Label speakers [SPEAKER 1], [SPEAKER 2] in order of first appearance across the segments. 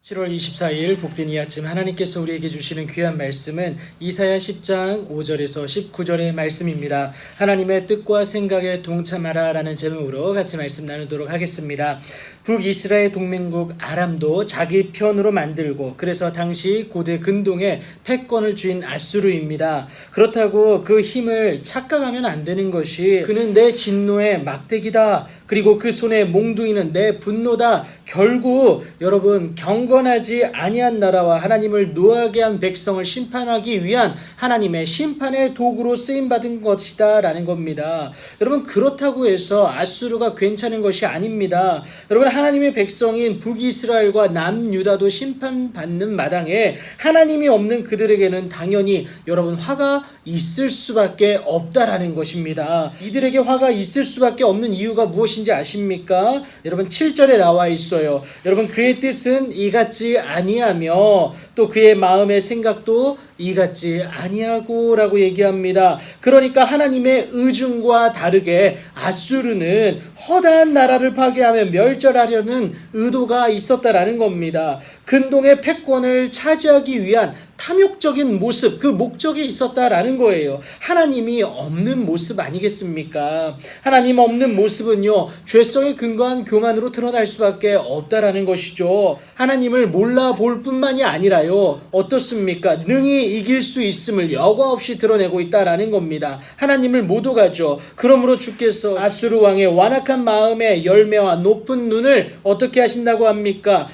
[SPEAKER 1] 7월 24일 복된 이 아침 하나님께서 우리에게 주시는 귀한 말씀은 이사야 10장 5절에서 19절의 말씀입니다. 하나님의 뜻과 생각에 동참하라 라는 제목으로 같이 말씀 나누도록 하겠습니다. 북이스라엘 동맹국 아람도 자기 편으로 만들고 그래서 당시 고대 근동의 패권을 쥔 아수르입니다. 그렇다고 그 힘을 착각하면 안 되는 것이 그는 내 진노의 막대기다. 그리고 그 손의 몽둥이는 내 분노다. 결국 여러분 경건하지 아니한 나라와 하나님을 노하게 한 백성을 심판하기 위한 하나님의 심판의 도구로 쓰임받은 것이다 라는 겁니다. 여러분 그렇다고 해서 아수르가 괜찮은 것이 아닙니다. 여러분 하나님의 백성인 북이스라엘과 남유다도 심판받는 마당에 하나님이 없는 그들에게는 당연히 여러분 화가 있을 수밖에 없다라는 것입니다. 이들에게 화가 있을 수밖에 없는 이유가 무엇인지 아십니까? 여러분 7절에 나와 있어요. 여러분 그의 뜻은 이같지 아니하며 또 그의 마음의 생각도 이같지 아니하고 라고 얘기합니다. 그러니까 하나님의 의중과 다르게 아수르는 허다한 나라를 파괴하며 멸절하려는 의도가 있었다라는 겁니다. 근동의 패권을 차지하기 위한 탐욕적인 모습, 그 목적이 있었다라는 거예요. 하나님이 없는 모습 아니겠습니까? 하나님 없는 모습은요, 죄성에 근거한 교만으로 드러날 수밖에 없다라는 것이죠. 하나님을 몰라볼 뿐만이 아니라요, 어떻습니까? 능히 이길 수 있음을 여과 없이 드러내고 있다라는 겁니다. 하나님을 못 오가죠. 그러므로 주께서 아수르 왕의 완악한 마음의 열매와 높은 눈을 어떻게 하신다고 합니까?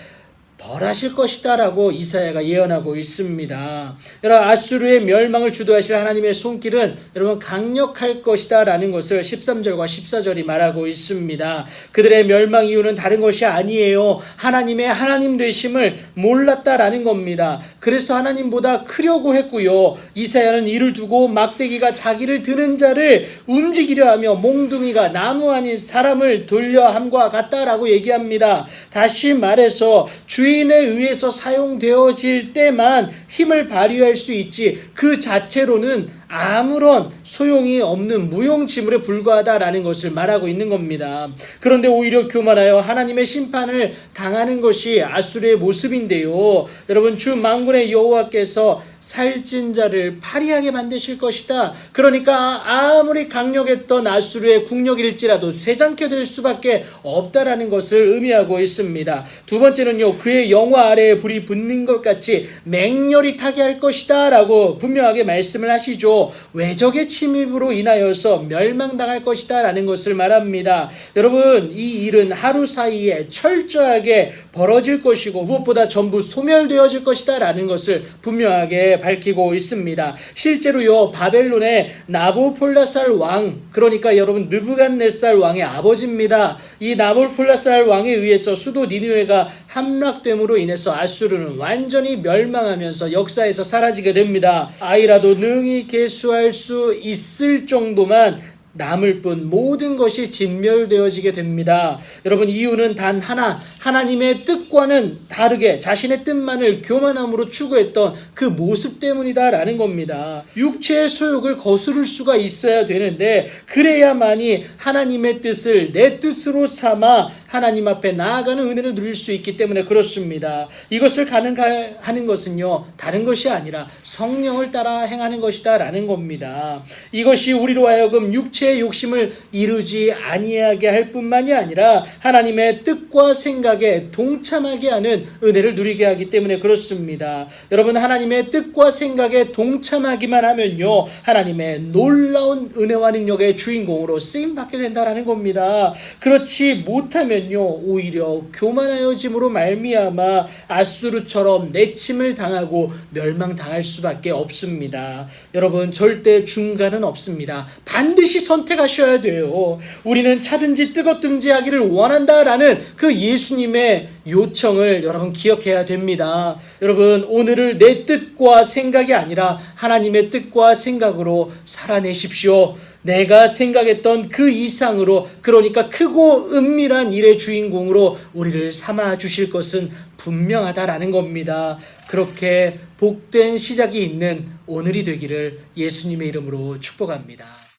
[SPEAKER 1] 벌하실 것이다 라고 이사야가 예언하고 있습니다. 여러분 아수르의 멸망을 주도하실 하나님의 손길은 여러분 강력할 것이다 라는 것을 13절과 14절이 말하고 있습니다. 그들의 멸망 이유는 다른 것이 아니에요. 하나님의 하나님 되심을 몰랐다라는 겁니다. 그래서 하나님보다 크려고 했고요. 이사야는 이를 두고 막대기가 자기를 드는 자를 움직이려 하며 몽둥이가 나무 아닌 사람을 돌려 함과 같다라고 얘기합니다. 다시 말해서 주인에 의해서 사용되어질 때만 힘을 발휘할 수 있지 그 자체로는 아무런 소용이 없는 무용지물에 불과하다라는 것을 말하고 있는 겁니다. 그런데 오히려 교만하여 하나님의 심판을 당하는 것이 아수르의 모습인데요. 여러분 주 만군의 여호와께서 살찐 자를 파리하게 만드실 것이다. 그러니까 아무리 강력했던 아수르의 국력일지라도 쇠장케 될 수밖에 없다라는 것을 의미하고 있습니다. 두 번째는요, 그의 영화 아래에 불이 붙는 것 같이 맹렬히 타게 할 것이다 라고 분명하게 말씀을 하시죠. 외적의 침입으로 인하여서 멸망당할 것이다 라는 것을 말합니다. 여러분 이 일은 하루 사이에 철저하게 벌어질 것이고 무엇보다 전부 소멸되어질 것이다 라는 것을 분명하게 밝히고 있습니다. 실제로요 바벨론의 나보폴라살 왕, 그러니까 여러분 느부갓네살 왕의 아버지입니다. 이 나보폴라살 왕에 의해서 수도 니느웨가 함락됨으로 인해서 아수르는 완전히 멸망하면서 역사에서 사라지게 됩니다. 아이라도 능히 계수할 수 있을 정도만 남을 뿐 모든 것이 진멸되어지게 됩니다. 여러분 이유는 단 하나, 하나님의 뜻과는 다르게 자신의 뜻만을 교만함으로 추구했던 그 모습 때문이다라는 겁니다. 육체의 소욕을 거스를 수가 있어야 되는데 그래야만이 하나님의 뜻을 내 뜻으로 삼아 하나님 앞에 나아가는 은혜를 누릴 수 있기 때문에 그렇습니다. 이것을 가능하는 것은요 다른 것이 아니라 성령을 따라 행하는 것이다 라는 겁니다. 이것이 우리로 하여금 육체의 욕심을 이루지 아니하게 할 뿐만이 아니라 하나님의 뜻과 생각에 동참하게 하는 은혜를 누리게 하기 때문에 그렇습니다. 여러분 하나님의 뜻과 생각에 동참하기만 하면요 하나님의 놀라운 은혜와 능력의 주인공으로 쓰임받게 된다라는 겁니다. 그렇지 못하면요 오히려 교만하여짐으로 말미암아 아수르처럼 내침을 당하고 멸망당할 수밖에 없습니다. 여러분 절대 중간은 없습니다. 반드시 선택하셔야 돼요. 우리는 차든지 뜨겁든지 하기를 원한다라는 그 예수님의 요청을 여러분 기억해야 됩니다. 여러분 오늘을 내 뜻과 생각이 아니라 하나님의 뜻과 생각으로 살아내십시오. 내가 생각했던 그 이상으로, 그러니까 크고 은밀한 일의 주인공으로 우리를 삼아 주실 것은 분명하다라는 겁니다. 그렇게 복된 시작이 있는 오늘이 되기를 예수님의 이름으로 축복합니다.